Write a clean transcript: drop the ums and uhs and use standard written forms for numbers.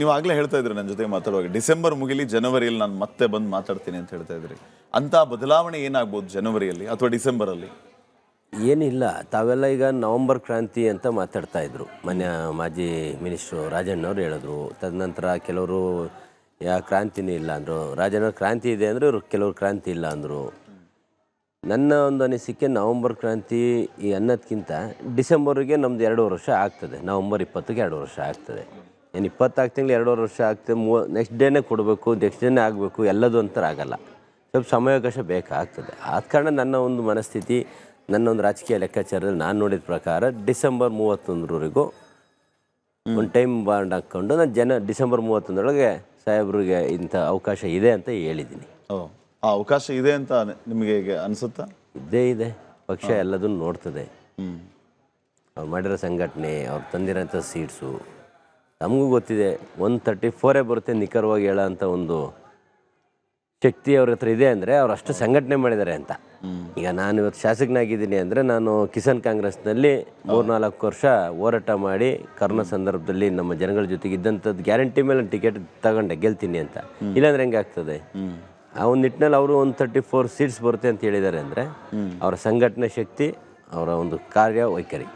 ನೀವು ಆಗ್ಲೇ ಹೇಳ್ತಾ ಇದ್ರಿ ನನ್ನ ಜೊತೆ ಮಾತಾಡುವಾಗ ಡಿಸೆಂಬರ್ ಮುಗಿಲಿ ಜನವರಿಯಲ್ಲಿ ನಾನು ಮತ್ತೆ ಬಂದು ಮಾತಾಡ್ತೀನಿ ಅಂತ ಹೇಳ್ತಾ ಇದ್ರಿ. ಅಂತ ಬದಲಾವಣೆ ಏನಾಗ್ಬೋದು ಜನವರಿಯಲ್ಲಿ ಅಥವಾ ಡಿಸೆಂಬರಲ್ಲಿ? ಏನಿಲ್ಲ, ತಾವೆಲ್ಲ ಈಗ ನವಂಬರ್ ಕ್ರಾಂತಿ ಅಂತ ಮಾತಾಡ್ತಾ ಇದ್ರು. ಮಾಜಿ ಮಿನಿಸ್ಟ್ರು ರಾಜಣ್ಣವ್ರು ಹೇಳಿದ್ರು. ತದನಂತರ ಕೆಲವರು ಕ್ರಾಂತಿನೇ ಇಲ್ಲ ಅಂದರು. ರಾಜಣ್ಣವ್ರ ಕ್ರಾಂತಿ ಇದೆ ಅಂದರೆ ಇವರು ಕೆಲವರು ಕ್ರಾಂತಿ ಇಲ್ಲ ಅಂದರು. ನನ್ನ ಒಂದು ಅನಿಸಿಕೆ ನವಂಬರ್ ಕ್ರಾಂತಿ ಈ ಅನ್ನೋದಕ್ಕಿಂತ ಡಿಸೆಂಬರ್ಗೆ ನಮ್ದು 2 ವರ್ಷ ಆಗ್ತದೆ. ನವಂಬರ್ 20ಗೆ 2 ವರ್ಷ ಆಗ್ತದೆ. ಏನು 20 ತಿಂಗಳು 2 ವರ್ಷ ಆಗ್ತದೆ. ನೆಕ್ಸ್ಟ್ ಡೇನೇ ಕೊಡಬೇಕು, ನೆಕ್ಸ್ಟ್ ಡೇನೇ ಆಗಬೇಕು, ಎಲ್ಲದು ಅಂತರ ಆಗಲ್ಲ. ಸ್ವಲ್ಪ ಸಮಯಾವಕಾಶ ಬೇಕಾಗ್ತದೆ. ಆದ ಕಾರಣ ನನ್ನ ಒಂದು ಮನಸ್ಥಿತಿ, ನನ್ನ ಒಂದು ರಾಜಕೀಯ ಲೆಕ್ಕಾಚಾರದಲ್ಲಿ ನಾನು ನೋಡಿದ ಪ್ರಕಾರ ಡಿಸೆಂಬರ್ 31ರವರೆಗೂ ಒಂದು ಟೈಮ್ ಬಾಂಡ್ ಹಾಕ್ಕೊಂಡು ನಾನು ಡಿಸೆಂಬರ್ 31ರೊಳಗೆ ಸಾಹೇಬ್ರಿಗೆ ಇಂಥ ಅವಕಾಶ ಇದೆ ಅಂತ ಹೇಳಿದ್ದೀನಿ. ಆ ಅವಕಾಶ ಇದೆ ಅಂತ ನಿಮಗೆ ಅನಿಸುತ್ತಾ? ಇದ್ದೇ ಇದೆ. ಪಕ್ಷ ಎಲ್ಲದನ್ನು ನೋಡ್ತದೆ. ಅವ್ರು ಮಾಡಿರೋ ಸಂಘಟನೆ, ಅವ್ರು ತಂದಿರೋಂಥ ಸೀಟ್ಸು ನಮಗೂ ಗೊತ್ತಿದೆ. 134 ಬರುತ್ತೆ ನಿಖರವಾಗಿ ಹೇಳೋ ಅಂಥ ಒಂದು ಶಕ್ತಿ ಅವ್ರ ಹತ್ರ ಇದೆ ಅಂದರೆ ಅವ್ರು ಅಷ್ಟು ಸಂಘಟನೆ ಮಾಡಿದ್ದಾರೆ ಅಂತ. ಈಗ ನಾನು ಇವತ್ತು ಶಾಸಕನಾಗಿದ್ದೀನಿ ಅಂದರೆ ನಾನು ಕಿಸಾನ್ ಕಾಂಗ್ರೆಸ್ನಲ್ಲಿ 3-4 ವರ್ಷ ಹೋರಾಟ ಮಾಡಿ ಕರೋನಾ ಸಂದರ್ಭದಲ್ಲಿ ನಮ್ಮ ಜನಗಳ ಜೊತೆಗೆ ಇದ್ದಂಥದ್ದು ಗ್ಯಾರಂಟಿ ಮೇಲೆ ಟಿಕೆಟ್ ತಗೊಂಡೆ ಗೆಲ್ತೀನಿ ಅಂತ. ಇಲ್ಲಾಂದ್ರೆ ಹೆಂಗೆ ಆಗ್ತದೆ? ಆ ಒಂದು ನಿಟ್ಟಿನಲ್ಲಿ ಅವರು 134 ಸೀಟ್ಸ್ ಬರುತ್ತೆ ಅಂತ ಹೇಳಿದ್ದಾರೆ ಅಂದರೆ ಅವರ ಸಂಘಟನೆ ಶಕ್ತಿ, ಅವರ ಒಂದು ಕಾರ್ಯ ವೈಖರಿ